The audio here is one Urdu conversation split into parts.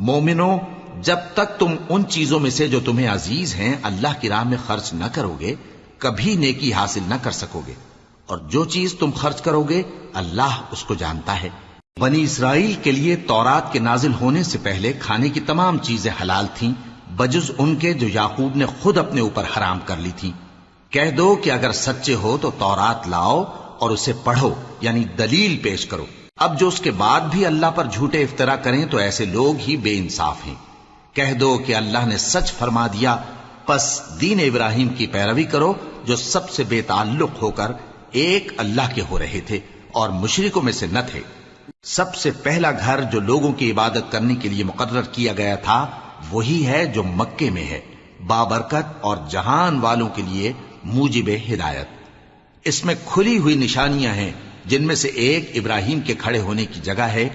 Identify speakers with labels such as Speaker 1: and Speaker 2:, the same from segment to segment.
Speaker 1: مومنو، جب تک تم ان چیزوں میں سے جو تمہیں عزیز ہیں اللہ کی راہ میں خرچ نہ کرو گے کبھی نیکی حاصل نہ کر سکو گے، اور جو چیز تم خرچ کرو گے اللہ اس کو جانتا ہے۔ بنی اسرائیل کے لیے تورات کے نازل ہونے سے پہلے کھانے کی تمام چیزیں حلال تھیں بجز ان کے جو یعقوب نے خود اپنے اوپر حرام کر لی تھی۔ کہہ دو کہ اگر سچے ہو تو تورات لاؤ اور اسے پڑھو، یعنی دلیل پیش کرو۔ اب جو اس کے بعد بھی اللہ پر جھوٹے افطرا کریں تو ایسے لوگ ہی بے انصاف ہیں۔ کہہ دو کہ اللہ نے سچ فرما دیا، پس دین ابراہیم کی پیروی کرو جو سب سے بے تعلق ہو کر ایک اللہ کے ہو رہے تھے اور مشرکوں میں سے نہ تھے۔ سب سے پہلا گھر جو لوگوں کی عبادت کرنے کے لیے مقرر کیا گیا تھا وہی ہے جو مکے میں ہے، بابرکت اور جہان والوں کے لیے موجب ہدایت۔ اس میں کھلی ہوئی نشانیاں ہیں جن میں سے ایک ابراہیم کے کھڑے ہونے کی جگہ ہے۔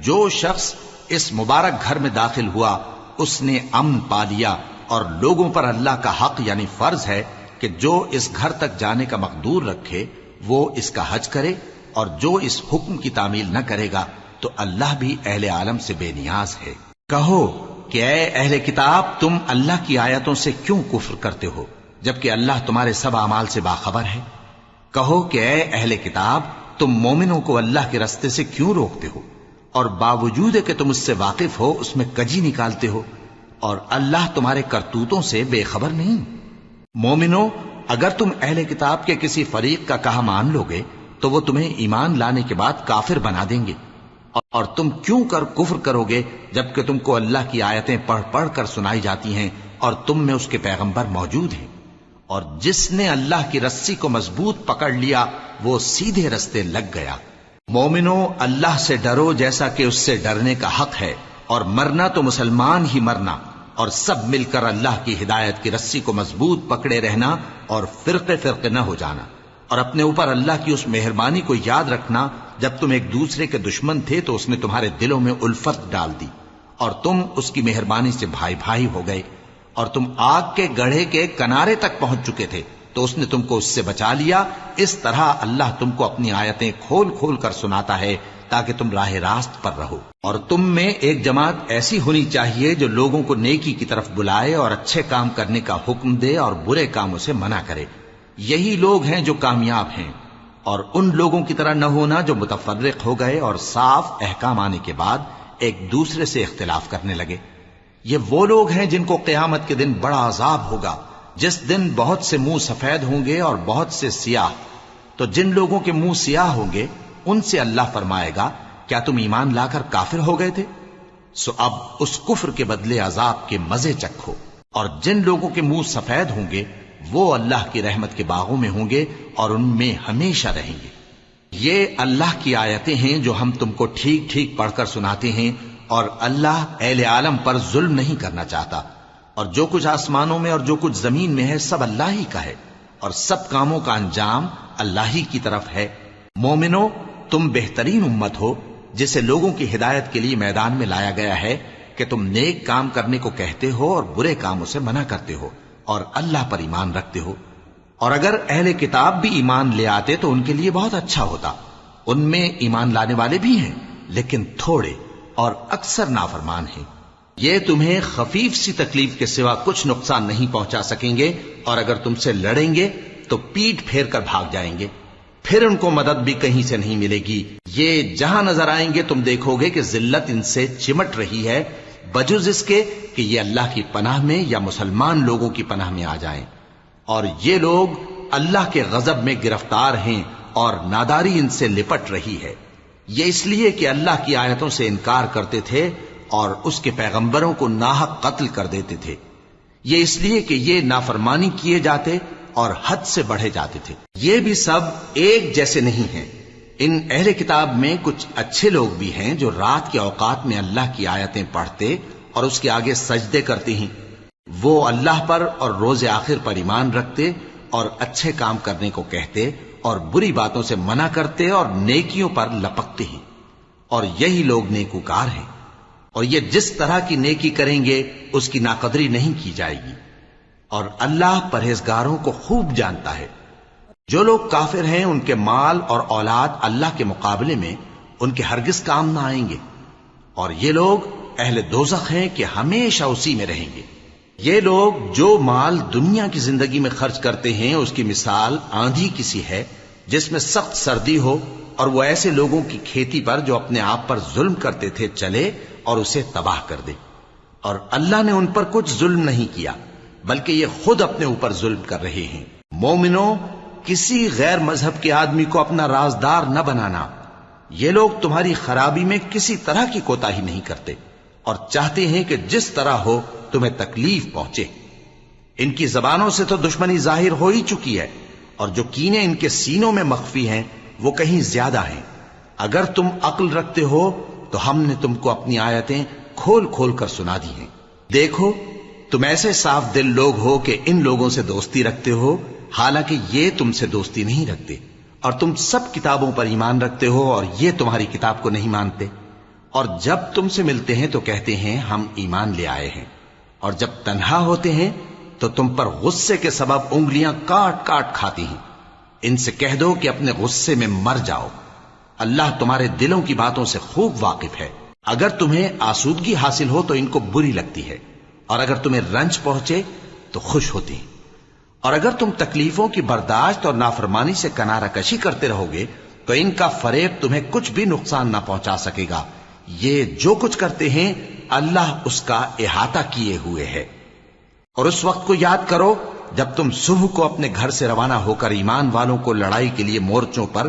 Speaker 1: جو شخص اس مبارک گھر میں داخل ہوا اس نے امن پا لیا، اور لوگوں پر اللہ کا حق یعنی فرض ہے کہ جو اس گھر تک جانے کا مقدور رکھے وہ اس کا حج کرے، اور جو اس حکم کی تعمیل نہ کرے گا تو اللہ بھی اہل عالم سے بے نیاز ہے۔ کہو کہ اے اہل کتاب، تم اللہ کی آیتوں سے کیوں کفر کرتے ہو جبکہ اللہ تمہارے سب اعمال سے باخبر ہے؟ کہو کہ اے اہل کتاب، تم مومنوں کو اللہ کے رستے سے کیوں روکتے ہو، اور باوجود کہ تم اس سے واقف ہو اس میں کجی نکالتے ہو، اور اللہ تمہارے کرتوتوں سے بے خبر نہیں؟ مومنو، اگر تم اہل کتاب کے کسی فریق کا کہا مان لو گے تو وہ تمہیں ایمان لانے کے بعد کافر بنا دیں گے، اور تم کیوں کر کفر کرو گے جبکہ تم کو اللہ کی آیتیں پڑھ پڑھ کر سنائی جاتی ہیں اور تم میں اس کے پیغمبر موجود ہیں؟ اور جس نے اللہ کی رسی کو مضبوط پکڑ لیا وہ سیدھے رستے لگ گیا۔ مومنو، اللہ سے ڈرو جیسا کہ اس سے ڈرنے کا حق ہے، اور مرنا تو مسلمان ہی مرنا، اور سب مل کر اللہ کی ہدایت کی رسی کو مضبوط پکڑے رہنا اور فرقے فرقے نہ ہو جانا، اور اپنے اوپر اللہ کی اس مہربانی کو یاد رکھنا جب تم ایک دوسرے کے دشمن تھے تو اس نے تمہارے دلوں میں الفت ڈال دی اور تم اس کی مہربانی سے بھائی بھائی ہو گئے، اور تم آگ کے گڑھے کے کنارے تک پہنچ چکے تھے تو اس نے تم کو اس سے بچا لیا۔ اس طرح اللہ تم کو اپنی آیتیں کھول کھول کر سناتا ہے تاکہ تم راہ راست پر رہو۔ اور تم میں ایک جماعت ایسی ہونی چاہیے جو لوگوں کو نیکی کی طرف بلائے اور اچھے کام کرنے کا حکم دے اور برے کاموں سے منع کرے۔ یہی لوگ ہیں جو کامیاب ہیں، اور ان لوگوں کی طرح نہ ہونا جو متفرق ہو گئے اور صاف احکام آنے کے بعد ایک دوسرے سے اختلاف کرنے لگے۔ یہ وہ لوگ ہیں جن کو قیامت کے دن بڑا عذاب ہوگا، جس دن بہت سے منہ سفید ہوں گے اور بہت سے سیاہ۔ تو جن لوگوں کے منہ سیاہ ہوں گے ان سے اللہ فرمائے گا، کیا تم ایمان لا کر کافر ہو گئے تھے؟ سو اب اس کفر کے بدلے عذاب کے مزے چکھو۔ اور جن لوگوں کے منہ سفید ہوں گے وہ اللہ کی رحمت کے باغوں میں ہوں گے اور ان میں ہمیشہ رہیں گے۔ یہ اللہ کی آیتیں ہیں جو ہم تم کو ٹھیک ٹھیک پڑھ کر سناتے ہیں، اور اللہ اہل عالم پر ظلم نہیں کرنا چاہتا، اور جو کچھ آسمانوں میں اور جو کچھ زمین میں ہے سب اللہ ہی کا ہے، اور سب کاموں کا انجام اللہ ہی کی طرف ہے۔ مومنو، تم بہترین امت ہو جسے لوگوں کی ہدایت کے لیے میدان میں لایا گیا ہے کہ تم نیک کام کرنے کو کہتے ہو اور برے کاموں سے منع کرتے ہو اور اللہ پر ایمان رکھتے ہو۔ اور اگر اہل کتاب بھی ایمان لے آتے تو ان کے لیے بہت اچھا ہوتا، ان میں ایمان لانے والے بھی ہیں لیکن تھوڑے اور اکثر نافرمان ہیں۔ یہ تمہیں خفیف سی تکلیف کے سوا کچھ نقصان نہیں پہنچا سکیں گے، اور اگر تم سے لڑیں گے تو پیٹ پھیر کر بھاگ جائیں گے، پھر ان کو مدد بھی کہیں سے نہیں ملے گی۔ یہ جہاں نظر آئیں گے تم دیکھو گے کہ ذلت ان سے چمٹ رہی ہے، بجز اس کے کہ یہ اللہ کی پناہ میں یا مسلمان لوگوں کی پناہ میں آ جائیں۔ اور یہ لوگ اللہ کے غضب میں گرفتار ہیں اور ناداری ان سے لپٹ رہی ہے۔ یہ اس لیے کہ اللہ کی آیتوں سے انکار کرتے تھے اور اس کے پیغمبروں کو ناحق قتل کر دیتے تھے۔ یہ اس لیے کہ یہ نافرمانی کیے جاتے اور حد سے بڑھے جاتے تھے۔ یہ بھی سب ایک جیسے نہیں ہیں۔ ان اہل کتاب میں کچھ اچھے لوگ بھی ہیں جو رات کے اوقات میں اللہ کی آیتیں پڑھتے اور اس کے آگے سجدے کرتے ہیں۔ وہ اللہ پر اور روز آخر پر ایمان رکھتے اور اچھے کام کرنے کو کہتے اور بری باتوں سے منع کرتے اور نیکیوں پر لپکتے ہیں، اور یہی لوگ نیکوکار ہیں۔ اور یہ جس طرح کی نیکی کریں گے اس کی ناقدری نہیں کی جائے گی، اور اللہ پرہیزگاروں کو خوب جانتا ہے۔ جو لوگ کافر ہیں ان کے مال اور اولاد اللہ کے مقابلے میں ان کے ہرگز کام نہ آئیں گے، اور یہ لوگ اہل دوزخ ہیں کہ ہمیشہ اسی میں رہیں گے۔ یہ لوگ جو مال دنیا کی زندگی میں خرچ کرتے ہیں اس کی مثال آندھی کسی ہے جس میں سخت سردی ہو اور وہ ایسے لوگوں کی کھیتی پر جو اپنے آپ پر ظلم کرتے تھے چلے اور اسے تباہ کر دے۔ اور اللہ نے ان پر کچھ ظلم نہیں کیا بلکہ یہ خود اپنے اوپر ظلم کر رہے ہیں۔ مومنوں، کسی غیر مذہب کے آدمی کو اپنا رازدار نہ بنانا۔ یہ لوگ تمہاری خرابی میں کسی طرح کی کوتاہی نہیں کرتے اور چاہتے ہیں کہ جس طرح ہو تمہیں تکلیف پہنچے۔ ان کی زبانوں سے تو دشمنی ظاہر ہو ہی چکی ہے اور جو کینے ان کے سینوں میں مخفی ہیں وہ کہیں زیادہ ہیں۔ اگر تم عقل رکھتے ہو تو ہم نے تم کو اپنی آیتیں کھول کھول کر سنا دی ہیں۔ دیکھو، تم ایسے صاف دل لوگ ہو کہ ان لوگوں سے دوستی رکھتے ہو حالانکہ یہ تم سے دوستی نہیں رکھتے، اور تم سب کتابوں پر ایمان رکھتے ہو اور یہ تمہاری کتاب کو نہیں مانتے، اور جب تم سے ملتے ہیں تو کہتے ہیں ہم ایمان لے آئے ہیں، اور جب تنہا ہوتے ہیں تو تم پر غصے کے سبب انگلیاں کاٹ کاٹ کھاتی ہیں۔ ان سے کہہ دو کہ اپنے غصے میں مر جاؤ، اللہ تمہارے دلوں کی باتوں سے خوب واقف ہے۔ اگر تمہیں آسودگی حاصل ہو تو ان کو بری لگتی ہے، اور اگر تمہیں رنج پہنچے تو خوش ہوتی ہیں، اور اگر تم تکلیفوں کی برداشت اور نافرمانی سے کنارہ کشی کرتے رہو گے تو ان کا فریب تمہیں کچھ بھی نقصان نہ پہنچا سکے گا۔ یہ جو کچھ کرتے ہیں اللہ اس کا احاطہ کیے ہوئے ہے۔ اور اس وقت کو یاد کرو جب تم صبح کو اپنے گھر سے روانہ ہو کر ایمان والوں کو لڑائی کے لیے مورچوں پر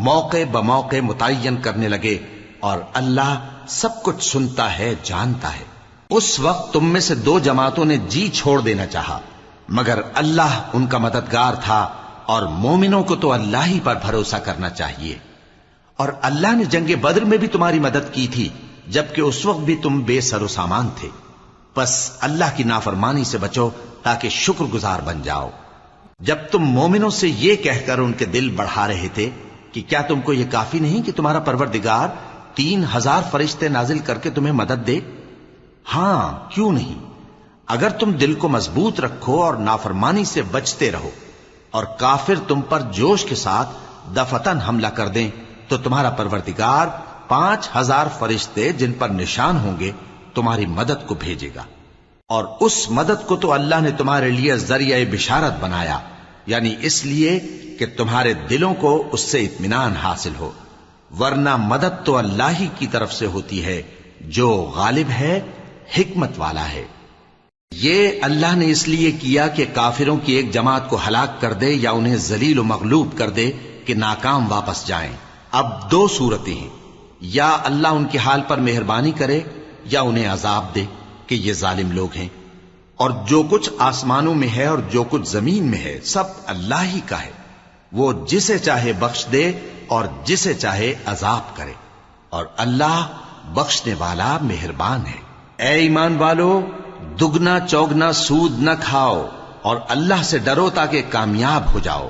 Speaker 1: موقع بموقع متعین کرنے لگے، اور اللہ سب کچھ سنتا ہے، جانتا ہے۔ اس وقت تم میں سے دو جماعتوں نے جی چھوڑ دینا چاہا، مگر اللہ ان کا مددگار تھا، اور مومنوں کو تو اللہ ہی پر بھروسہ کرنا چاہیے۔ اور اللہ نے جنگ بدر میں بھی تمہاری مدد کی تھی جبکہ اس وقت بھی تم بے سر و سامان تھے۔ بس اللہ کی نافرمانی سے بچو تاکہ شکر گزار بن جاؤ۔ جب تم مومنوں سے یہ کہہ کر ان کے دل بڑھا رہے تھے کہ کیا تم کو یہ کافی نہیں کہ تمہارا پروردگار 3000 فرشتے نازل کر کے تمہیں مدد دے؟ ہاں، کیوں نہیں؟ اگر تم دل کو مضبوط رکھو اور نافرمانی سے بچتے رہو اور کافر تم پر جوش کے ساتھ دفتن حملہ کر دیں تو تمہارا پروردگار 5000 فرشتے جن پر نشان ہوں گے تمہاری مدد کو بھیجے گا۔ اور اس مدد کو تو اللہ نے تمہارے لیے ذریعہ بشارت بنایا، یعنی اس لیے کہ تمہارے دلوں کو اس سے اطمینان حاصل ہو، ورنہ مدد تو اللہ ہی کی طرف سے ہوتی ہے جو غالب ہے، حکمت والا ہے۔ یہ اللہ نے اس لیے کیا کہ کافروں کی ایک جماعت کو ہلاک کر دے یا انہیں ذلیل و مغلوب کر دے کہ ناکام واپس جائیں۔ اب دو صورتیں ہیں، یا اللہ ان کے حال پر مہربانی کرے یا انہیں عذاب دے کہ یہ ظالم لوگ ہیں۔ اور جو کچھ آسمانوں میں ہے اور جو کچھ زمین میں ہے سب اللہ ہی کا ہے، وہ جسے چاہے بخش دے اور جسے چاہے عذاب کرے، اور اللہ بخشنے والا مہربان ہے۔ اے ایمان والو، دگنا چوگنا سود نہ کھاؤ اور اللہ سے ڈرو تاکہ کامیاب ہو جاؤ،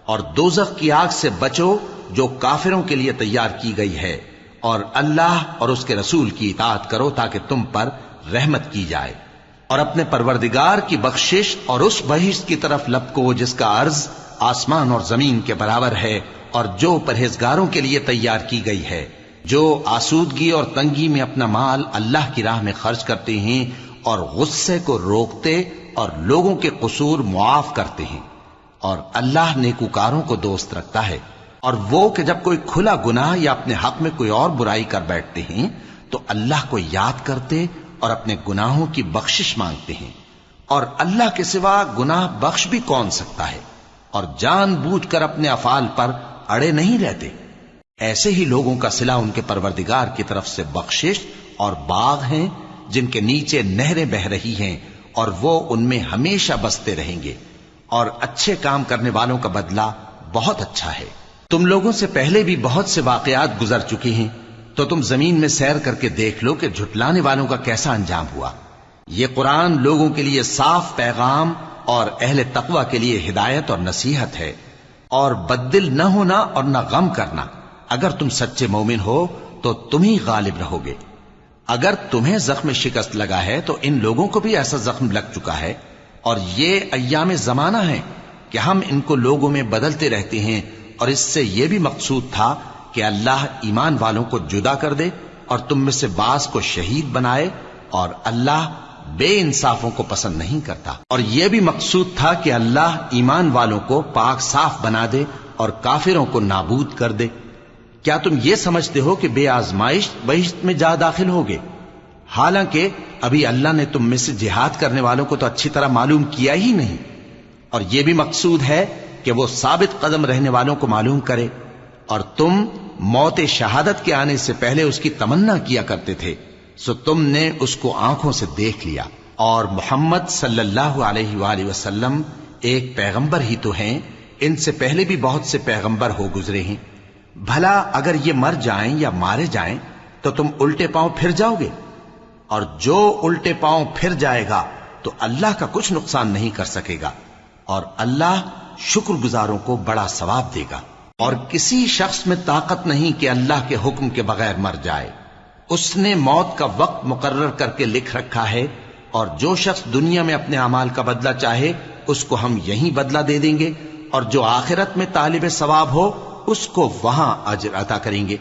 Speaker 1: اور دوزخ کی آگ سے بچو جو کافروں کے لیے تیار کی گئی ہے، اور اللہ اور اس کے رسول کی اطاعت کرو تاکہ تم پر رحمت کی جائے، اور اپنے پروردگار کی بخشش اور اس بہشت کی طرف لپکو جس کا عرض آسمان اور زمین کے برابر ہے، اور جو پرہیزگاروں کے لیے تیار کی گئی ہے، جو آسودگی اور تنگی میں اپنا مال اللہ کی راہ میں خرچ کرتے ہیں اور غصے کو روکتے اور لوگوں کے قصور معاف کرتے ہیں، اور اللہ نیکوکاروں کو دوست رکھتا ہے۔ اور وہ کہ جب کوئی کھلا گناہ یا اپنے حق میں کوئی اور برائی کر بیٹھتے ہیں تو اللہ کو یاد کرتے اور اپنے گناہوں کی بخشش مانگتے ہیں، اور اللہ کے سوا گناہ بخش بھی کون سکتا ہے، اور جان بوجھ کر اپنے افعال پر اڑے نہیں رہتے۔ ایسے ہی لوگوں کا صلہ ان کے پروردگار کی طرف سے بخشش اور باغ ہیں جن کے نیچے نہریں بہ رہی ہیں، اور وہ ان میں ہمیشہ بستے رہیں گے، اور اچھے کام کرنے والوں کا بدلہ بہت اچھا ہے۔ تم لوگوں سے پہلے بھی بہت سے واقعات گزر چکے ہیں، تو تم زمین میں سیر کر کے دیکھ لو کہ جھٹلانے والوں کا کیسا انجام ہوا۔ یہ قرآن لوگوں کے لیے صاف پیغام اور اہل تقوی کے لیے ہدایت اور نصیحت ہے، اور بددل نہ ہونا اور نہ غم کرنا۔ اگر تم سچے مومن ہو تو تم ہی غالب رہو گے۔ اگر تمہیں زخم شکست لگا ہے تو ان لوگوں کو بھی ایسا زخم لگ چکا ہے، اور یہ ایام زمانہ ہے کہ ہم ان کو لوگوں میں بدلتے رہتے ہیں، اور اس سے یہ بھی مقصود تھا کہ اللہ ایمان والوں کو جدا کر دے اور تم میں سے بعض کو شہید بنائے، اور اللہ بے انصافوں کو پسند نہیں کرتا۔ اور یہ بھی مقصود تھا کہ اللہ ایمان والوں کو پاک صاف بنا دے اور کافروں کو نابود کر دے۔ کیا تم یہ سمجھتے ہو کہ بے آزمائش بہشت میں جا داخل ہوگے؟ حالانکہ ابھی اللہ نے تم میں سے جہاد کرنے والوں کو تو اچھی طرح معلوم کیا ہی نہیں۔ اور یہ بھی مقصود ہے کہ وہ ثابت قدم رہنے والوں کو معلوم کرے، اور تم موت شہادت کے آنے سے پہلے اس کی تمنا کیا کرتے تھے، سو تم نے اس کو آنکھوں سے دیکھ لیا۔ اور محمد صلی اللہ علیہ وآلہ وسلم ایک پیغمبر ہی تو ہیں، ان سے پہلے بھی بہت سے پیغمبر ہو گزرے ہیں۔ بھلا اگر یہ مر جائیں یا مارے جائیں تو تم الٹے پاؤں پھر جاؤ گے؟ اور جو الٹے پاؤں پھر جائے گا تو اللہ کا کچھ نقصان نہیں کر سکے گا، اور اللہ شکر گزاروں کو بڑا ثواب دے گا۔ اور کسی شخص میں طاقت نہیں کہ اللہ کے حکم کے بغیر مر جائے، اس نے موت کا وقت مقرر کر کے لکھ رکھا ہے، اور جو شخص دنیا میں اپنے اعمال کا بدلہ چاہے اس کو ہم یہیں بدلہ دے دیں گے، اور جو آخرت میں طالب ثواب ہو اس کو وہاں اجر عطا کریں گے،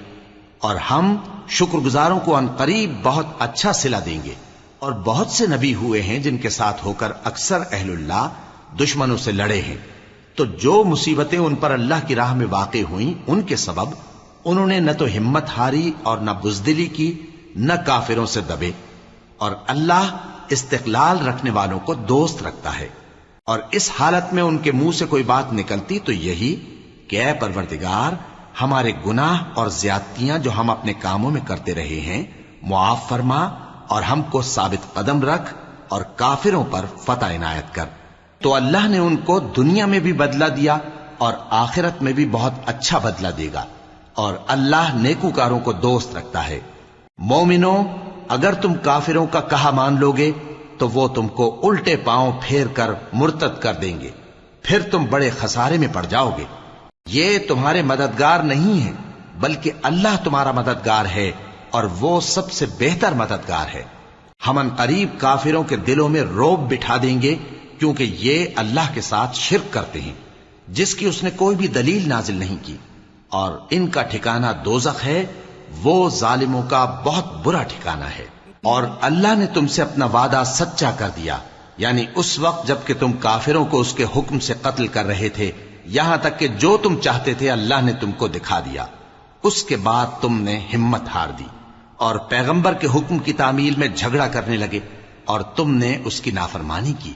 Speaker 1: اور ہم شکر گزاروں کو عنقریب بہت اچھا صلہ دیں گے۔ اور بہت سے نبی ہوئے ہیں جن کے ساتھ ہو کر اکثر اہل اللہ دشمنوں سے لڑے ہیں، تو جو مصیبتیں ان پر اللہ کی راہ میں واقع ہوئیں ان کے سبب انہوں نے نہ تو ہمت ہاری اور نہ بزدلی کی، نہ کافروں سے دبے۔ اور اللہ استقلال رکھنے والوں کو دوست رکھتا ہے، اور اس حالت میں ان کے منہ سے کوئی بات نکلتی تو یہی کہ اے پروردگار، ہمارے گناہ اور زیادتیاں جو ہم اپنے کاموں میں کرتے رہے ہیں معاف فرما، اور ہم کو ثابت قدم رکھ، اور کافروں پر فتح عنایت کر۔ تو اللہ نے ان کو دنیا میں بھی بدلہ دیا اور آخرت میں بھی بہت اچھا بدلہ دے گا، اور اللہ نیکوکاروں کو دوست رکھتا ہے۔ مومنو، اگر تم کافروں کا کہا مان لوگے تو وہ تم کو الٹے پاؤں پھیر کر مرتد کر دیں گے، پھر تم بڑے خسارے میں پڑ جاؤ گے۔ یہ تمہارے مددگار نہیں ہیں بلکہ اللہ تمہارا مددگار ہے، اور وہ سب سے بہتر مددگار ہے۔ ہم عنقریب کافروں کے دلوں میں رعب بٹھا دیں گے، کیونکہ یہ اللہ کے ساتھ شرک کرتے ہیں جس کی اس نے کوئی بھی دلیل نازل نہیں کی، اور ان کا ٹھکانہ دوزخ ہے، وہ ظالموں کا بہت برا ٹھکانہ ہے۔ اور اللہ نے تم سے اپنا وعدہ سچا کر دیا، یعنی اس وقت جب کہ تم کافروں کو اس کے حکم سے قتل کر رہے تھے، یہاں تک کہ جو تم چاہتے تھے اللہ نے تم کو دکھا دیا۔ اس کے بعد تم نے ہمت ہار دی اور پیغمبر کے حکم کی تعمیل میں جھگڑا کرنے لگے، اور تم نے اس کی نافرمانی کی۔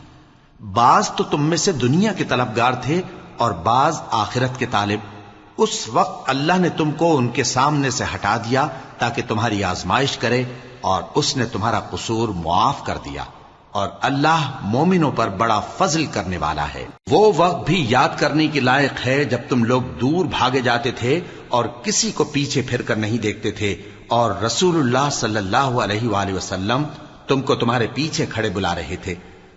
Speaker 1: بعض تو تم میں سے دنیا کے طلبگار تھے اور بعض آخرت کے طالب۔ اس وقت اللہ نے تم کو ان کے سامنے سے ہٹا دیا تاکہ تمہاری آزمائش کرے، اور اس نے تمہارا قصور معاف کر دیا، اور اللہ مومنوں پر بڑا فضل کرنے والا ہے۔ وہ وقت بھی یاد کرنے کے لائق ہے جب تم لوگ دور بھاگے جاتے تھے اور کسی کو پیچھے پھر کر نہیں دیکھتے تھے، اور رسول اللہ صلی اللہ علیہ وآلہ وسلم تم کو تمہارے پیچھے کھڑے بلا رہے تھے،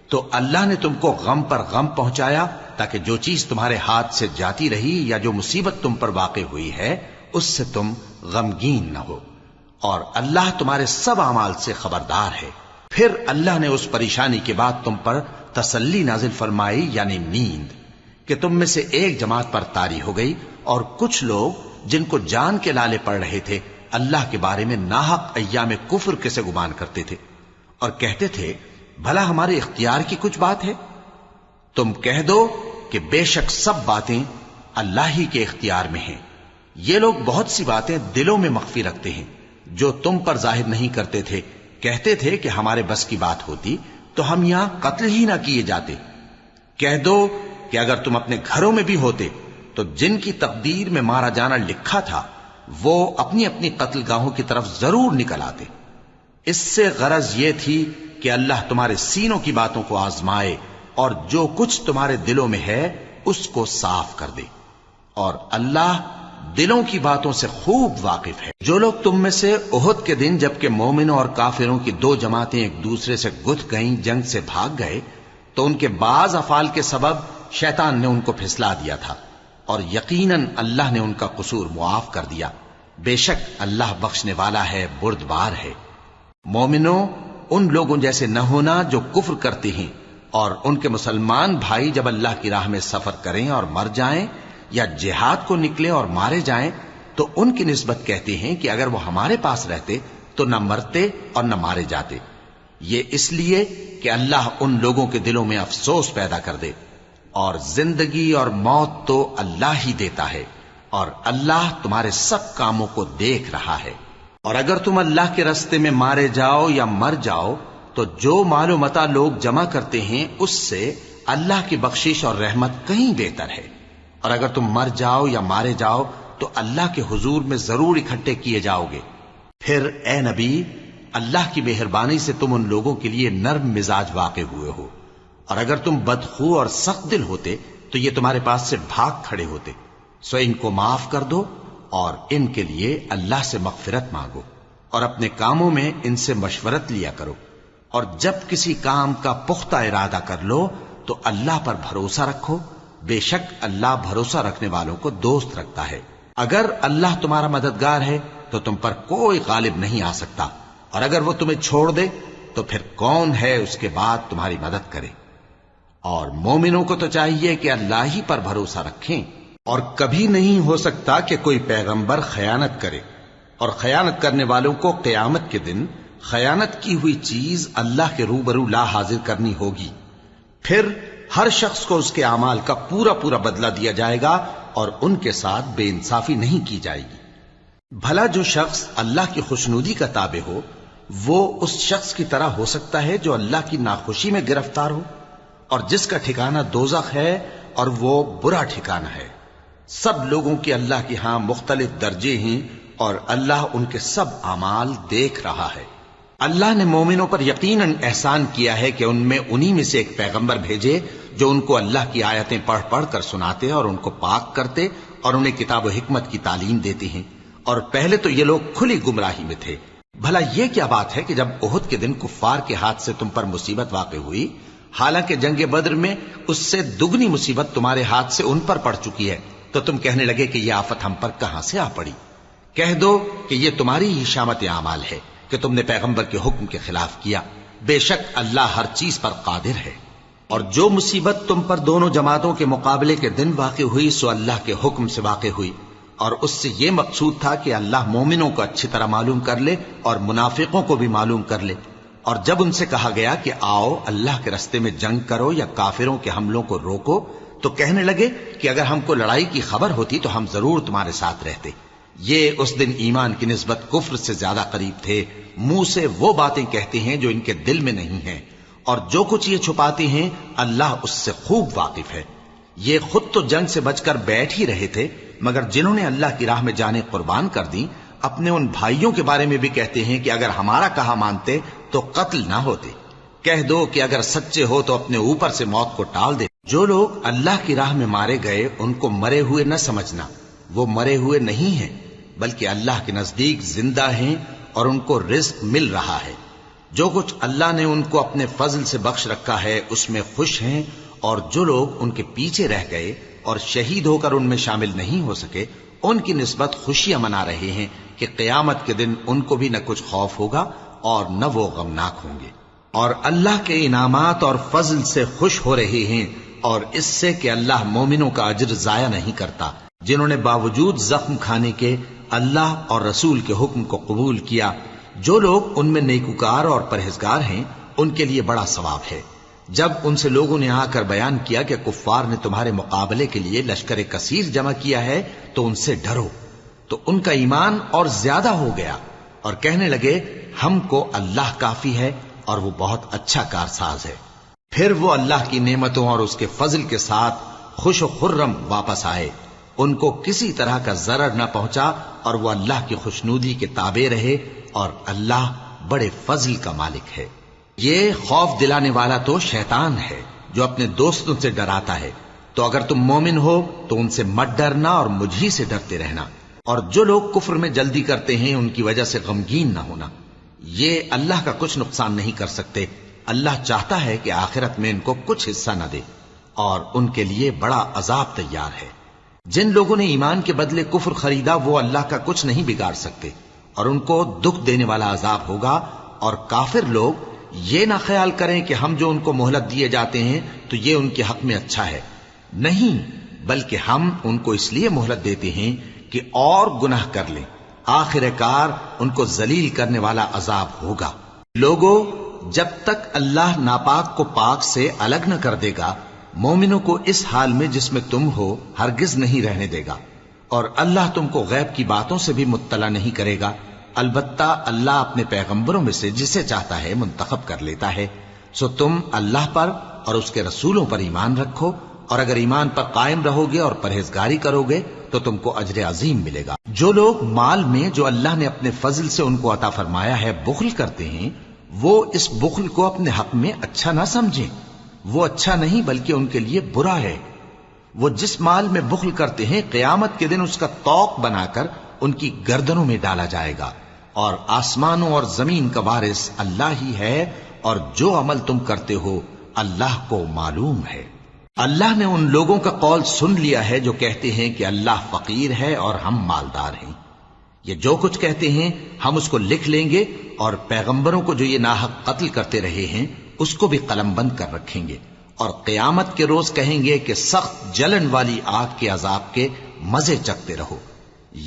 Speaker 1: تو اللہ نے تم کو غم پر غم پہنچایا تاکہ جو چیز تمہارے ہاتھ سے جاتی رہی یا جو مصیبت تم پر واقع ہوئی ہے اس سے تم غمگین نہ ہو، اور اللہ تمہارے سب اعمال سے خبردار ہے۔ پھر اللہ نے اس پریشانی کے بعد تم پر تسلی نازل فرمائی، یعنی نیند، کہ تم میں سے ایک جماعت پر طاری ہو گئی، اور کچھ لوگ جن کو جان کے لالے پڑ رہے تھے اللہ کے بارے میں ناحق ایام کفر کے سے گمان کرتے تھے، اور کہتے تھے بھلا ہمارے اختیار کی کچھ بات ہے؟ تم کہہ دو کہ بے شک سب باتیں اللہ ہی کے اختیار میں ہیں۔ یہ لوگ بہت سی باتیں دلوں میں مخفی رکھتے ہیں جو تم پر ظاہر نہیں کرتے تھے۔ کہتے تھے کہ ہمارے بس کی بات ہوتی تو ہم یہاں قتل ہی نہ کیے جاتے۔ کہہ دو کہ اگر تم اپنے گھروں میں بھی ہوتے تو جن کی تقدیر میں مارا جانا لکھا تھا وہ اپنی اپنی قتل گاہوں کی طرف ضرور نکل آتے۔ اس سے غرض یہ تھی کہ اللہ تمہارے سینوں کی باتوں کو آزمائے اور جو کچھ تمہارے دلوں میں ہے اس کو صاف کر دے، اور اللہ دلوں کی باتوں سے خوب واقف ہے۔ جو لوگ تم میں سے احد کے دن جبکہ مومنوں اور کافروں کی دو جماعتیں ایک دوسرے سے گتھ گئیں جنگ سے بھاگ گئے تو ان کے بعض افعال کے سبب شیطان نے ان کو پھسلا دیا تھا، اور یقیناً اللہ نے ان کا قصور معاف کر دیا۔ بے شک اللہ بخشنے والا ہے، بردبار ہے۔ مومنوں، ان لوگوں جیسے نہ ہونا جو کفر کرتے ہیں، اور ان کے مسلمان بھائی جب اللہ کی راہ میں سفر کریں اور مر جائیں یا جہاد کو نکلے اور مارے جائیں تو ان کی نسبت کہتے ہیں کہ اگر وہ ہمارے پاس رہتے تو نہ مرتے اور نہ مارے جاتے، یہ اس لیے کہ اللہ ان لوگوں کے دلوں میں افسوس پیدا کر دے، اور زندگی اور موت تو اللہ ہی دیتا ہے، اور اللہ تمہارے سب کاموں کو دیکھ رہا ہے۔ اور اگر تم اللہ کے راستے میں مارے جاؤ یا مر جاؤ تو جو مال و متاع لوگ جمع کرتے ہیں اس سے اللہ کی بخشش اور رحمت کہیں بہتر ہے، اور اگر تم مر جاؤ یا مارے جاؤ تو اللہ کے حضور میں ضرور اکٹھے کیے جاؤ گے۔ پھر اے نبی، اللہ کی مہربانی سے تم ان لوگوں کے لیے نرم مزاج واقع ہوئے ہو، اور اگر تم بدخو اور سخت دل ہوتے تو یہ تمہارے پاس سے بھاگ کھڑے ہوتے، سو ان کو معاف کر دو اور ان کے لیے اللہ سے مغفرت مانگو، اور اپنے کاموں میں ان سے مشورت لیا کرو، اور جب کسی کام کا پختہ ارادہ کر لو تو اللہ پر بھروسہ رکھو، بے شک اللہ بھروسہ رکھنے والوں کو دوست رکھتا ہے۔ اگر اللہ تمہارا مددگار ہے تو تم پر کوئی غالب نہیں آ سکتا، اور اگر وہ تمہیں چھوڑ دے تو پھر کون ہے اس کے بعد تمہاری مدد کرے۔ اور مومنوں کو تو چاہیے کہ اللہ ہی پر بھروسہ رکھیں، اور کبھی نہیں ہو سکتا کہ کوئی پیغمبر خیانت کرے، اور خیانت کرنے والوں کو قیامت کے دن خیانت کی ہوئی چیز اللہ کے روبرو لا حاضر کرنی ہوگی، پھر ہر شخص کو اس کے اعمال کا پورا پورا بدلہ دیا جائے گا، اور ان کے ساتھ بے انصافی نہیں کی جائے گی۔ بھلا جو شخص اللہ کی خوشنودی کا تابع ہو وہ اس شخص کی طرح ہو سکتا ہے جو اللہ کی ناخوشی میں گرفتار ہو، اور جس کا ٹھکانہ دوزخ ہے اور وہ برا ٹھکانہ ہے۔ سب لوگوں کے اللہ کے ہاں مختلف درجے ہیں، اور اللہ ان کے سب اعمال دیکھ رہا ہے۔ اللہ نے مومنوں پر یقیناً احسان کیا ہے کہ ان میں انہی میں سے ایک پیغمبر بھیجے جو ان کو اللہ کی آیتیں پڑھ پڑھ کر سناتے اور ان کو پاک کرتے اور انہیں کتاب و حکمت کی تعلیم دیتے ہیں، اور پہلے تو یہ لوگ کھلی گمراہی میں تھے۔ بھلا یہ کیا بات ہے کہ جب احد کے دن کفار کے ہاتھ سے تم پر مصیبت واقع ہوئی، حالانکہ جنگ بدر میں اس سے دگنی مصیبت تمہارے ہاتھ سے ان پر پڑ چکی ہے، تو تم کہنے لگے کہ یہ آفت ہم پر کہاں سے آ پڑی؟ کہہ دو کہ یہ تمہاری ہی شامت اعمال ہے کہ تم نے پیغمبر کے حکم کے خلاف کیا، بے شک اللہ ہر چیز پر قادر ہے۔ اور جو مصیبت تم پر دونوں جماعتوں کے مقابلے کے دن واقع ہوئی سو اللہ کے حکم سے واقع ہوئی، اور اس سے یہ مقصود تھا کہ اللہ مومنوں کو اچھی طرح معلوم کر لے اور منافقوں کو بھی معلوم کر لے۔ اور جب ان سے کہا گیا کہ آؤ اللہ کے راستے میں جنگ کرو یا کافروں کے حملوں کو روکو، تو کہنے لگے کہ اگر ہم کو لڑائی کی خبر ہوتی تو ہم ضرور تمہارے ساتھ رہتے۔ یہ اس دن ایمان کی نسبت کفر سے زیادہ قریب تھے، منہ سے وہ باتیں کہتے ہیں جو ان کے دل میں نہیں ہیں، اور جو کچھ یہ چھپاتے ہیں اللہ اس سے خوب واقف ہے۔ یہ خود تو جنگ سے بچ کر بیٹھ ہی رہے تھے، مگر جنہوں نے اللہ کی راہ میں جانیں قربان کر دی اپنے ان بھائیوں کے بارے میں بھی کہتے ہیں کہ اگر ہمارا کہا مانتے تو قتل نہ ہوتے۔ کہہ دو کہ اگر سچے ہو تو اپنے اوپر سے موت کو ٹال دے۔ جو لوگ اللہ کی راہ میں مارے گئے ان کو مرے ہوئے نہ سمجھنا، وہ مرے ہوئے نہیں ہیں بلکہ اللہ کے نزدیک زندہ ہیں اور ان کو رزق مل رہا ہے۔ جو کچھ اللہ نے ان کو اپنے فضل سے بخش رکھا ہے اس میں خوش ہیں، اور جو لوگ ان کے پیچھے رہ گئے اور شہید ہو کر ان میں شامل نہیں ہو سکے ان کی نسبت خوشیاں منا رہے ہیں کہ قیامت کے دن ان کو بھی نہ کچھ خوف ہوگا اور نہ وہ غمناک ہوں گے، اور اللہ کے انعامات اور فضل سے خوش ہو رہے ہیں، اور اس سے کہ اللہ مومنوں کا اجر ضائع نہیں کرتا جنہوں نے باوجود زخم کھانے کے اللہ اور رسول کے حکم کو قبول کیا۔ جو لوگ ان میں نیکوکار اور پرہیزگار ہیں ان کے لیے بڑا ثواب ہے۔ جب ان سے لوگوں نے آ کر بیان کیا کہ کفار نے تمہارے مقابلے کے لیے لشکر کثیر جمع کیا ہے تو ان سے ڈرو، تو ان کا ایمان اور زیادہ ہو گیا، اور کہنے لگے ہم کو اللہ کافی ہے اور وہ بہت اچھا کارساز ہے۔ پھر وہ اللہ کی نعمتوں اور اس کے فضل کے ساتھ خوش و خرم واپس آئے، ان کو کسی طرح کا ضرر نہ پہنچا، اور وہ اللہ کی خوشنودی کے تابع رہے، اور اللہ بڑے فضل کا مالک ہے۔ یہ خوف دلانے والا تو شیطان ہے جو اپنے دوستوں سے ڈراتا ہے، تو اگر تم مومن ہو تو ان سے مت ڈرنا اور مجھ ہی سے ڈرتے رہنا، اور جو لوگ کفر میں جلدی کرتے ہیں ان کی وجہ سے غمگین نہ ہونا، یہ اللہ کا کچھ نقصان نہیں کر سکتے۔ اللہ چاہتا ہے کہ آخرت میں ان کو کچھ حصہ نہ دے، اور ان کے لیے بڑا عذاب تیار ہے۔ جن لوگوں نے ایمان کے بدلے کفر خریدا وہ اللہ کا کچھ نہیں بگاڑ سکتے، اور ان کو دکھ دینے والا عذاب ہوگا۔ اور کافر لوگ یہ نہ خیال کریں کہ ہم جو ان کو مہلت دیے جاتے ہیں تو یہ ان کے حق میں اچھا ہے، نہیں، بلکہ ہم ان کو اس لیے مہلت دیتے ہیں کہ اور گناہ کر لیں، آخر کار ان کو ذلیل کرنے والا عذاب ہوگا۔ لوگو، جب تک اللہ ناپاک کو پاک سے الگ نہ کر دے گا، مومنوں کو اس حال میں جس میں تم ہو ہرگز نہیں رہنے دے گا، اور اللہ تم کو غیب کی باتوں سے بھی مطلع نہیں کرے گا۔ البتہ اللہ اپنے پیغمبروں میں سے جسے چاہتا ہے منتخب کر لیتا ہے۔ سو تم اللہ پر اور اس کے رسولوں پر ایمان رکھو، اور اگر ایمان پر قائم رہو گے اور پرہیزگاری کرو گے تو تم کو اجر عظیم ملے گا۔ جو لوگ مال میں جو اللہ نے اپنے فضل سے ان کو عطا فرمایا ہے بخل کرتے ہیں، وہ اس بخل کو اپنے حق میں اچھا نہ سمجھیں۔ وہ اچھا نہیں بلکہ ان کے لیے برا ہے۔ وہ جس مال میں بخل کرتے ہیں قیامت کے دن اس کا طوق بنا کر ان کی گردنوں میں ڈالا جائے گا، اور آسمانوں اور زمین کا وارث اللہ ہی ہے، اور جو عمل تم کرتے ہو اللہ کو معلوم ہے۔ اللہ نے ان لوگوں کا قول سن لیا ہے جو کہتے ہیں کہ اللہ فقیر ہے اور ہم مالدار ہیں۔ یہ جو کچھ کہتے ہیں ہم اس کو لکھ لیں گے، اور پیغمبروں کو جو یہ ناحق قتل کرتے رہے ہیں اس کو بھی قلم بند کر رکھیں گے، اور قیامت کے روز کہیں گے کہ سخت جلن والی آگ کے عذاب کے مزے چکتے رہو۔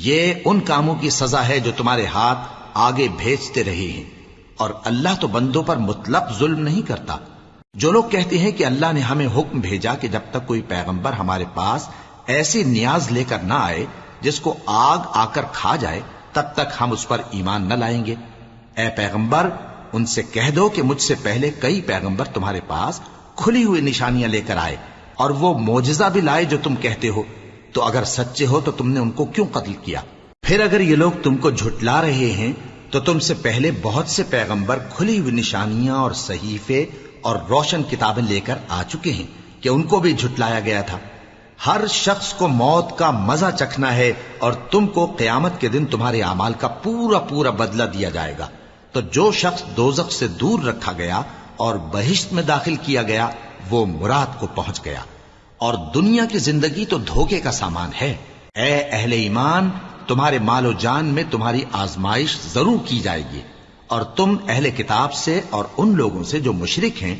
Speaker 1: یہ ان کاموں کی سزا ہے جو تمہارے ہاتھ آگے بھیجتے رہے ہیں، اور اللہ تو بندوں پر مطلق ظلم نہیں کرتا۔ جو لوگ کہتے ہیں کہ اللہ نے ہمیں حکم بھیجا کہ جب تک کوئی پیغمبر ہمارے پاس ایسی نیاز لے کر نہ آئے جس کو آگ آ کر کھا جائے تب تک ہم اس پر ایمان نہ لائیں گے، اے پیغمبر ان سے کہہ دو کہ مجھ سے پہلے کئی پیغمبر تمہارے پاس کھلی ہوئی نشانیاں لے کر آئے، اور وہ معجزہ بھی لائے جو تم کہتے ہو، تو اگر سچے ہو تو تم نے ان کو کیوں قتل کیا؟ پھر اگر یہ لوگ تم کو جھٹلا رہے ہیں تو تم سے پہلے بہت سے پیغمبر کھلی ہوئی نشانیاں اور صحیفے اور روشن کتابیں لے کر آ چکے ہیں کہ ان کو بھی جھٹلایا گیا تھا۔ ہر شخص کو موت کا مزہ چکھنا ہے، اور تم کو قیامت کے دن تمہارے اعمال کا پورا پورا بدلہ دیا جائے گا۔ تو جو شخص دوزخ سے دور رکھا گیا اور بہشت میں داخل کیا گیا وہ مراد کو پہنچ گیا، اور دنیا کی زندگی تو دھوکے کا سامان ہے۔ اے اہل ایمان، تمہارے مال و جان میں تمہاری آزمائش ضرور کی جائے گی، اور تم اہل کتاب سے اور ان لوگوں سے جو مشرک ہیں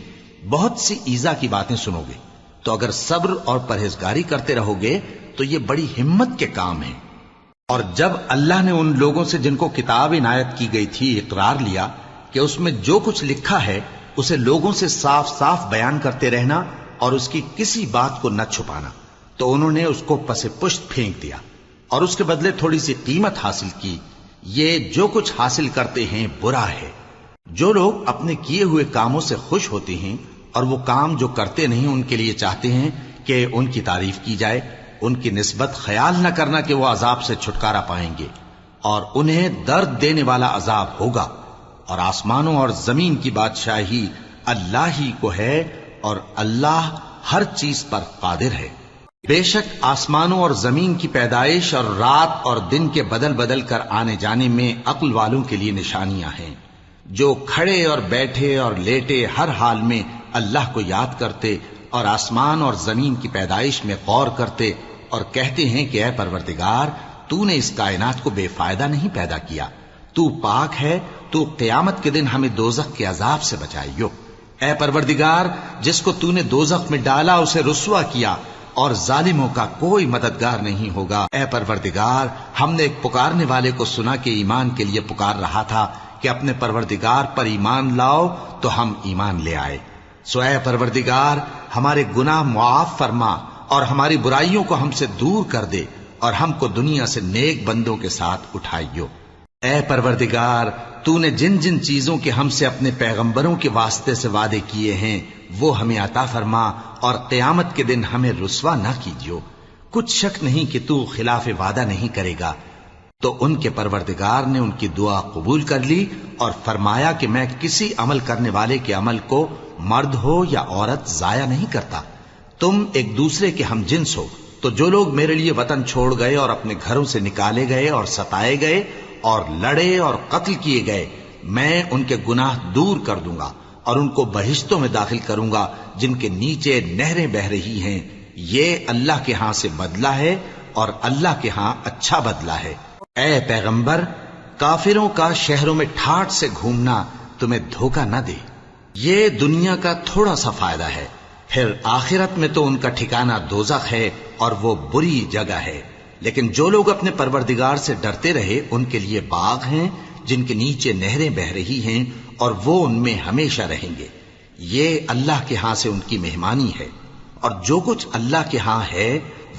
Speaker 1: بہت سی ایذا کی باتیں سنو گے، تو اگر صبر اور پرہیزگاری کرتے رہو گے تو یہ بڑی ہمت کے کام ہیں۔ اور جب اللہ نے ان لوگوں سے جن کو کتاب عنایت کی گئی تھی اقرار لیا کہ اس میں جو کچھ لکھا ہے اسے لوگوں سے صاف صاف بیان کرتے رہنا اور اس کی کسی بات کو نہ چھپانا، تو انہوں نے اس کو پس پشت پھینک دیا اور اس کے بدلے تھوڑی سی قیمت حاصل کی۔ یہ جو کچھ حاصل کرتے ہیں برا ہے۔ جو لوگ اپنے کیے ہوئے کاموں سے خوش ہوتے ہیں اور وہ کام جو کرتے نہیں ان کے لیے چاہتے ہیں کہ ان کی تعریف کی جائے، ان کی نسبت خیال نہ کرنا کہ وہ عذاب سے چھٹکارا پائیں گے، اور انہیں درد دینے والا عذاب ہوگا۔ اور آسمانوں اور زمین کی بادشاہی اللہ ہی کو ہے، اور اللہ ہر چیز پر قادر ہے۔ بے شک آسمانوں اور زمین کی پیدائش اور رات اور دن کے بدل بدل کر آنے جانے میں عقل والوں کے لیے نشانیاں ہیں، جو کھڑے اور بیٹھے اور لیٹے ہر حال میں اللہ کو یاد کرتے اور آسمان اور زمین کی پیدائش میں غور کرتے اور کہتے ہیں کہ اے پروردگار، تو نے اس کائنات کو بے فائدہ نہیں پیدا کیا، تو پاک ہے، تو قیامت کے دن ہمیں دوزخ کے عذاب سے بچائیو۔ اے پروردگار، جس کو تو نے دوزخ میں ڈالا اسے رسوا کیا، اور ظالموں کا کوئی مددگار نہیں ہوگا۔ اے پروردگار، ہم نے ایک پکارنے والے کو سنا کہ ایمان کے لیے پکار رہا تھا کہ اپنے پروردگار پر ایمان لاؤ، تو ہم ایمان لے آئے۔ سو اے پروردگار، ہمارے گناہ معاف فرما اور ہماری برائیوں کو ہم سے دور کر دے، اور ہم کو دنیا سے نیک بندوں کے ساتھ اٹھائیو۔ اے پروردگار، تو نے جن جن چیزوں کے ہم سے اپنے پیغمبروں کے واسطے سے وعدے کیے ہیں وہ ہمیں عطا فرما، اور قیامت کے دن ہمیں رسوا نہ کیجیو۔ کچھ شک نہیں کہ تو خلاف وعدہ نہیں کرے گا۔ تو ان کے پروردگار نے ان کی دعا قبول کر لی اور فرمایا کہ میں کسی عمل کرنے والے کے عمل کو مرد ہو یا عورت ضائع نہیں کرتا۔ تم ایک دوسرے کے ہم جنس ہو، تو جو لوگ میرے لیے وطن چھوڑ گئے اور اپنے گھروں سے نکالے گئے اور ستائے گئے اور لڑے اور قتل کیے گئے، میں ان کے گناہ دور کر دوں گا اور ان کو بہشتوں میں داخل کروں گا جن کے نیچے نہریں بہ رہی ہیں۔ یہ اللہ کے ہاں سے بدلہ ہے، اور اللہ کے ہاں اچھا بدلہ ہے۔ اے پیغمبر، کافروں کا شہروں میں ٹھاٹھ سے گھومنا تمہیں دھوکہ نہ دے۔ یہ دنیا کا تھوڑا سا فائدہ ہے، پھر آخرت میں تو ان کا ٹھکانہ دوزخ ہے، اور وہ بری جگہ ہے۔ لیکن جو لوگ اپنے پروردگار سے ڈرتے رہے ان کے لیے باغ ہیں جن کے نیچے نہریں بہ رہی ہیں اور وہ ان میں ہمیشہ رہیں گے. یہ اللہ کے ہاں سے ان کی مہمانی ہے، اور جو کچھ اللہ کے ہاں ہے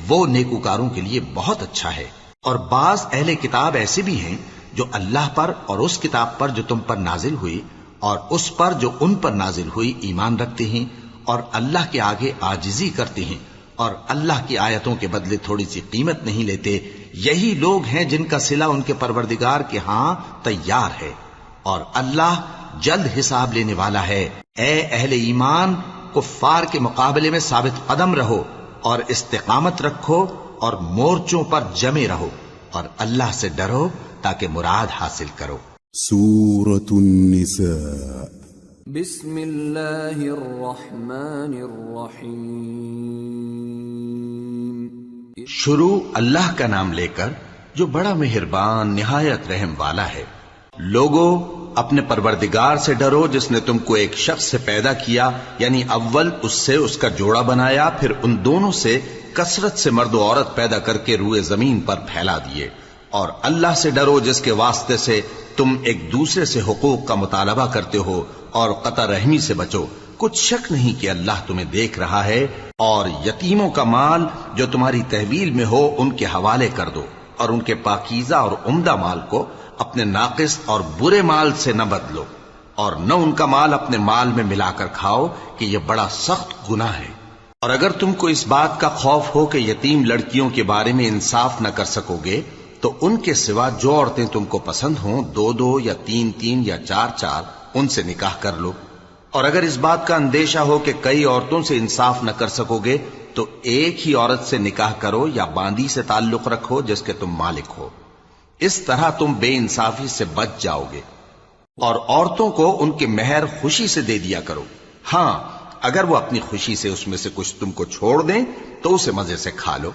Speaker 1: وہ نیکوکاروں کے لیے بہت اچھا ہے. اور بعض اہل کتاب ایسے بھی ہیں جو اللہ پر اور اس کتاب پر جو تم پر نازل ہوئی اور اس پر جو ان پر نازل ہوئی ایمان رکھتے ہیں اور اللہ کے آگے عاجزی کرتے ہیں اور اللہ کی آیتوں کے بدلے تھوڑی سی قیمت نہیں لیتے. یہی لوگ ہیں جن کا صلہ ان کے پروردگار کے ہاں تیار ہے، اور اللہ جلد حساب لینے والا ہے. اے اہل ایمان، کفار کے مقابلے میں ثابت قدم رہو اور استقامت رکھو اور مورچوں پر جمے رہو اور اللہ سے ڈرو تاکہ مراد حاصل کرو.
Speaker 2: سورة النساء.
Speaker 3: بسم اللہ الرحمن الرحیم.
Speaker 1: شروع اللہ کا نام لے کر جو بڑا مہربان نہایت رحم والا ہے. لوگو اپنے پروردگار سے ڈرو جس نے تم کو ایک شخص سے پیدا کیا، یعنی اول اس سے اس کا جوڑا بنایا، پھر ان دونوں سے کثرت سے مرد و عورت پیدا کر کے روئے زمین پر پھیلا دیے. اور اللہ سے ڈرو جس کے واسطے سے تم ایک دوسرے سے حقوق کا مطالبہ کرتے ہو، اور قطع رحمی سے بچو. کچھ شک نہیں کہ اللہ تمہیں دیکھ رہا ہے. اور یتیموں کا مال جو تمہاری تحویل میں ہو ان کے حوالے کر دو، اور ان کے پاکیزہ اور عمدہ مال کو اپنے ناقص اور برے مال سے نہ بدلو، اور نہ ان کا مال اپنے مال میں ملا کر کھاؤ کہ یہ بڑا سخت گناہ ہے. اور اگر تم کو اس بات کا خوف ہو کہ یتیم لڑکیوں کے بارے میں انصاف نہ کر سکو گے تو ان کے سوا جو عورتیں تم کو پسند ہوں 2 یا 3 یا 4 ان سے نکاح کر لو. اور اگر اس بات کا اندیشہ ہو کہ کئی عورتوں سے انصاف نہ کر سکو گے تو ایک ہی عورت سے نکاح کرو یا باندی سے تعلق رکھو جس کے تم مالک ہو. اس طرح تم بے انصافی سے بچ جاؤ گے. اور عورتوں کو ان کے مہر خوشی سے دے دیا کرو. ہاں اگر وہ اپنی خوشی سے اس میں سے کچھ تم کو چھوڑ دیں تو اسے مزے سے کھا لو.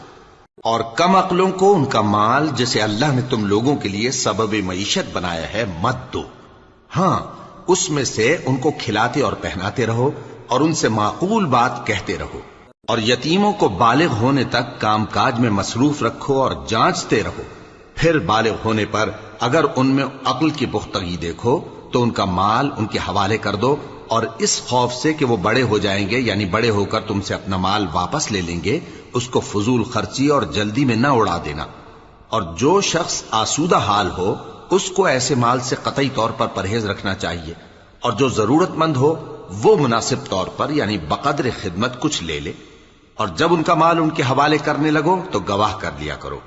Speaker 1: اور کم عقلوں کو ان کا مال جسے اللہ نے تم لوگوں کے لیے سبب معیشت بنایا ہے مت دو. ہاں اس میں سے ان کو کھلاتے اور پہناتے رہو اور ان سے معقول بات کہتے رہو. اور یتیموں کو بالغ ہونے تک کام کاج میں مصروف رکھو اور جانچتے رہو. پھر بالغ ہونے پر اگر ان میں عقل کی پختگی دیکھو تو ان کا مال ان کے حوالے کر دو، اور اس خوف سے کہ وہ بڑے ہو جائیں گے، یعنی بڑے ہو کر تم سے اپنا مال واپس لے لیں گے، اس کو فضول خرچی اور جلدی میں نہ اڑا دینا. اور جو شخص آسودہ حال ہو اس کو ایسے مال سے قطعی طور پر پرہیز رکھنا چاہیے. اور جو ضرورت مند ہو وہ مناسب طور پر یعنی بقدر خدمت کچھ لے لے. اور جب ان کا مال ان کے حوالے کرنے لگو تو گواہ کر لیا کرو.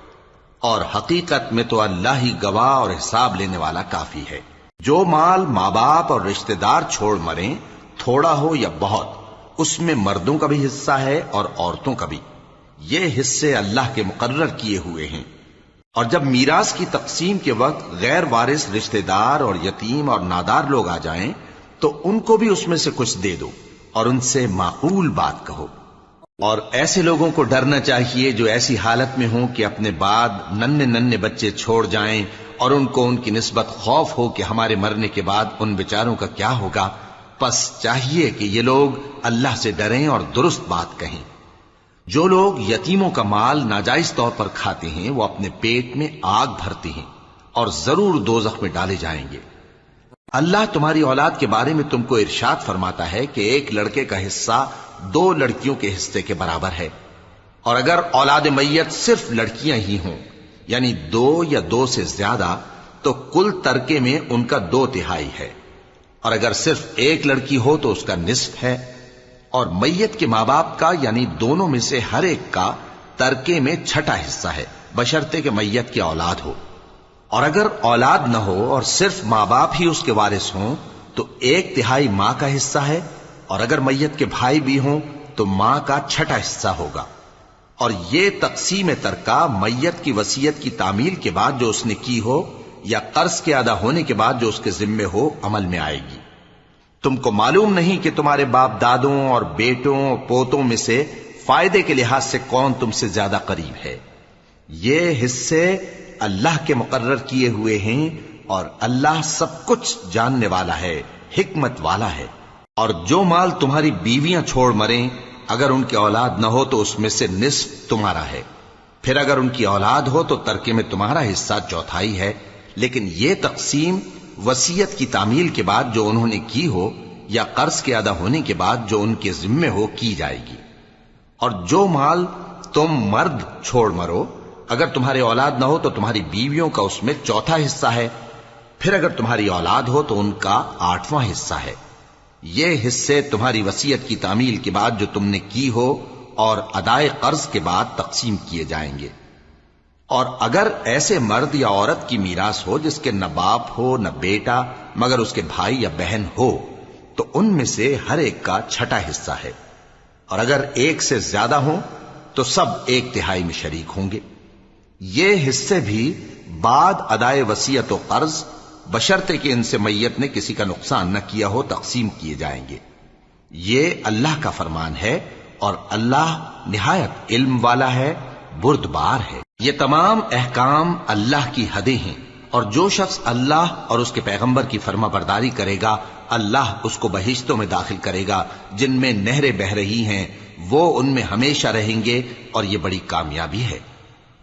Speaker 1: اور حقیقت میں تو اللہ ہی گواہ اور حساب لینے والا کافی ہے. جو مال ماں باپ اور رشتہ دار چھوڑ مریں، تھوڑا ہو یا بہت، اس میں مردوں کا بھی حصہ ہے اور عورتوں کا بھی. یہ حصے اللہ کے مقرر کیے ہوئے ہیں. اور جب میراث کی تقسیم کے وقت غیر وارث رشتہ دار اور یتیم اور نادار لوگ آ جائیں تو ان کو بھی اس میں سے کچھ دے دو اور ان سے معقول بات کہو. اور ایسے لوگوں کو ڈرنا چاہیے جو ایسی حالت میں ہوں کہ اپنے بعد ننھے بچے چھوڑ جائیں اور ان کو ان کی نسبت خوف ہو کہ ہمارے مرنے کے بعد ان بیچاروں کا کیا ہوگا. پس چاہیے کہ یہ لوگ اللہ سے ڈریں اور درست بات کہیں. جو لوگ یتیموں کا مال ناجائز طور پر کھاتے ہیں وہ اپنے پیٹ میں آگ بھرتے ہیں اور ضرور دوزخ میں ڈالے جائیں گے. اللہ تمہاری اولاد کے بارے میں تم کو ارشاد فرماتا ہے کہ ایک لڑکے کا حصہ 2 لڑکیوں کے حصے کے برابر ہے. اور اگر اولاد میت صرف لڑکیاں ہی ہوں یعنی 2 یا 2 سے زیادہ تو کل ترکے میں ان کا 2/3 ہے. اور اگر صرف ایک لڑکی ہو تو اس کا نصف ہے. اور میت کے ماں باپ کا یعنی دونوں میں سے ہر ایک کا ترکے میں 6واں حصہ ہے بشرطے کہ میت کی اولاد ہو. اور اگر اولاد نہ ہو اور صرف ماں باپ ہی اس کے وارث ہوں تو 1/3 ماں کا حصہ ہے. اور اگر میت کے بھائی بھی ہوں تو ماں کا 6واں حصہ ہوگا. اور یہ تقسیم ترکہ میت کی وصیت کی تعمیل کے بعد جو اس نے کی ہو یا قرض کے ادا ہونے کے بعد جو اس کے ذمے ہو عمل میں آئے گی. تم کو معلوم نہیں کہ تمہارے باپ دادوں اور بیٹوں اور پوتوں میں سے فائدے کے لحاظ سے کون تم سے زیادہ قریب ہے. یہ حصے اللہ کے مقرر کیے ہوئے ہیں اور اللہ سب کچھ جاننے والا ہے، حکمت والا ہے. اور جو مال تمہاری بیویاں چھوڑ مریں اگر ان کے اولاد نہ ہو تو اس میں سے نصف تمہارا ہے. پھر اگر ان کی اولاد ہو تو ترکے میں تمہارا حصہ چوتھائی ہے، لیکن یہ تقسیم وصیت کی تعمیل کے بعد جو انہوں نے کی ہو یا قرض کے ادا ہونے کے بعد جو ان کے ذمے ہو کی جائے گی۔ اور جو مال تم مرد چھوڑ مرو، اگر تمہاری اولاد نہ ہو تو تمہاری بیویوں کا اس میں چوتھا حصہ ہے، پھر اگر تمہاری اولاد ہو تو ان کا 8واں حصہ ہے۔ یہ حصے تمہاری وصیت کی تعمیل کے بعد جو تم نے کی ہو اور ادائے قرض کے بعد تقسیم کیے جائیں گے۔ اور اگر ایسے مرد یا عورت کی میراث ہو جس کے نہ باپ ہو نہ بیٹا مگر اس کے بھائی یا بہن ہو، تو ان میں سے ہر ایک کا چھٹا حصہ ہے، اور اگر ایک سے زیادہ ہوں تو سب 1/3 میں شریک ہوں گے۔ یہ حصے بھی بعد ادائے وصیت و قرض بشرطے کہ ان سے میت نے کسی کا نقصان نہ کیا ہو تقسیم کیے جائیں گے۔ یہ اللہ کا فرمان ہے اور اللہ نہایت علم والا ہے، بردبار ہے۔ یہ تمام احکام اللہ کی حدیں ہیں، اور جو شخص اللہ اور اس کے پیغمبر کی فرما برداری کرے گا اللہ اس کو بہشتوں میں داخل کرے گا جن میں نہریں بہ رہی ہیں، وہ ان میں ہمیشہ رہیں گے، اور یہ بڑی کامیابی ہے۔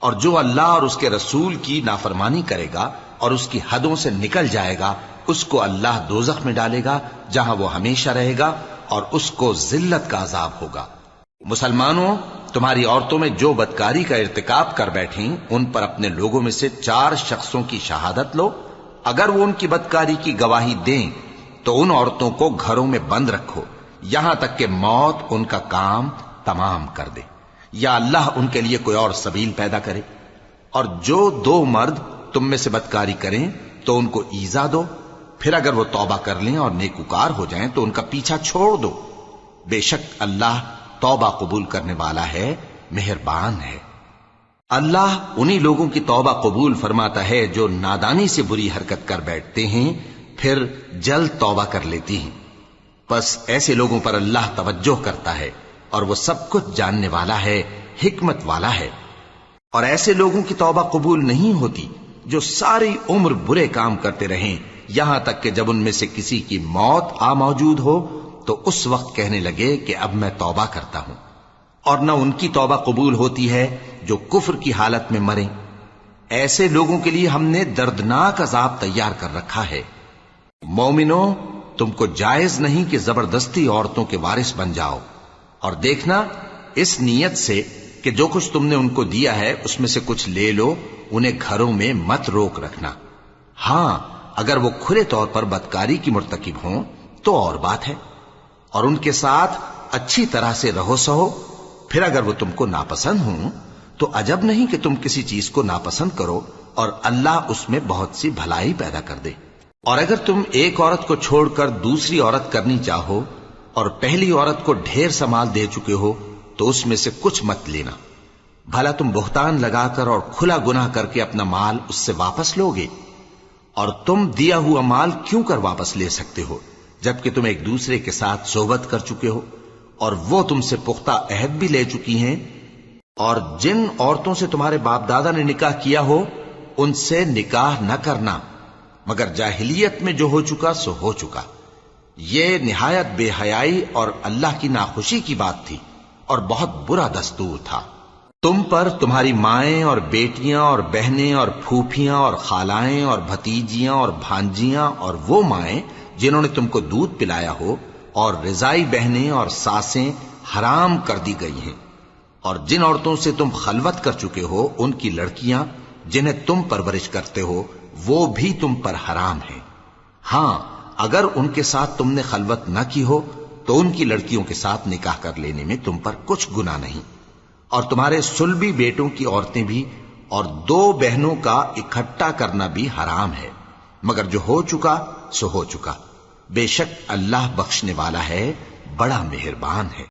Speaker 1: اور جو اللہ اور اس کے رسول کی نافرمانی کرے گا اور اس کی حدوں سے نکل جائے گا، اس کو اللہ دوزخ میں ڈالے گا جہاں وہ ہمیشہ رہے گا، اور اس کو ذلت کا عذاب ہوگا۔ مسلمانوں، تمہاری عورتوں میں جو بدکاری کا ارتکاب کر بیٹھیں ان پر اپنے لوگوں میں سے 4 شخصوں کی شہادت لو۔ اگر وہ ان کی بدکاری کی گواہی دیں تو ان عورتوں کو گھروں میں بند رکھو یہاں تک کہ موت ان کا کام تمام کر دے، یا اللہ ان کے لیے کوئی اور سبیل پیدا کرے۔ اور جو 2 مرد تم میں سے بدکاری کریں تو ان کو ایذا دو، پھر اگر وہ توبہ کر لیں اور نیکوکار ہو جائیں تو ان کا پیچھا چھوڑ دو۔ بے شک اللہ توبہ قبول کرنے والا ہے، مہربان ہے۔ اللہ انہی لوگوں کی توبہ قبول فرماتا ہے جو نادانی سے بری حرکت کر بیٹھتے ہیں پھر جلد توبہ کر لیتی ہیں، پس ایسے لوگوں پر اللہ توجہ کرتا ہے اور وہ سب کچھ جاننے والا ہے، حکمت والا ہے۔ اور ایسے لوگوں کی توبہ قبول نہیں ہوتی جو ساری عمر برے کام کرتے رہیں یہاں تک کہ جب ان میں سے کسی کی موت آ موجود ہو تو اس وقت کہنے لگے کہ اب میں توبہ کرتا ہوں۔ اور نہ ان کی توبہ قبول ہوتی ہے جو کفر کی حالت میں مریں۔ ایسے لوگوں کے لیے ہم نے دردناک عذاب تیار کر رکھا ہے۔ مومنوں، تم کو جائز نہیں کہ زبردستی عورتوں کے وارث بن جاؤ، اور دیکھنا اس نیت سے کہ جو کچھ تم نے ان کو دیا ہے اس میں سے کچھ لے لو، انہیں گھروں میں مت روک رکھنا۔ ہاں، اگر وہ کھلے طور پر بدکاری کی مرتکب ہوں تو اور بات ہے، اور ان کے ساتھ اچھی طرح سے رہو سہو۔ پھر اگر وہ تم کو ناپسند ہوں تو عجب نہیں کہ تم کسی چیز کو ناپسند کرو، اور اللہ اس میں بہت سی بھلائی پیدا کر دے۔ اور اگر تم ایک عورت کو چھوڑ کر دوسری عورت کرنی چاہو اور پہلی عورت کو ڈھیر سا مال دے چکے ہو تو اس میں سے کچھ مت لینا، بھلا تم بہتان لگا کر اور کھلا گناہ کر کے اپنا مال اس سے واپس لوگے؟ اور تم دیا ہوا مال کیوں کر واپس لے سکتے ہو جبکہ تم ایک دوسرے کے ساتھ صحبت کر چکے ہو اور وہ تم سے پختہ عہد بھی لے چکی ہیں؟ اور جن عورتوں سے تمہارے باپ دادا نے نکاح کیا ہو ان سے نکاح نہ کرنا مگر جاہلیت میں جو ہو چکا سو ہو چکا۔ یہ نہایت بے حیائی اور اللہ کی ناخوشی کی بات تھی اور بہت برا دستور تھا۔ تم پر تمہاری مائیں اور بیٹیاں اور بہنیں اور پھوپھیاں اور خالائیں اور بھتیجیاں اور بھانجیاں اور وہ مائیں جنہوں نے تم کو دودھ پلایا ہو اور رضائی بہنیں اور ساسیں حرام کر دی گئی ہیں، اور جن عورتوں سے تم خلوت کر چکے ہو ان کی لڑکیاں جنہیں تم پرورش کرتے ہو وہ بھی تم پر حرام ہیں۔ ہاں، اگر ان کے ساتھ تم نے خلوت نہ کی ہو تو ان کی لڑکیوں کے ساتھ نکاح کر لینے میں تم پر کچھ گناہ نہیں۔ اور تمہارے صلبی بیٹوں کی عورتیں بھی اور 2 بہنوں کا اکٹھا کرنا بھی حرام ہے، مگر جو ہو چکا سو ہو چکا۔ بے شک اللہ بخشنے والا ہے، بڑا مہربان ہے۔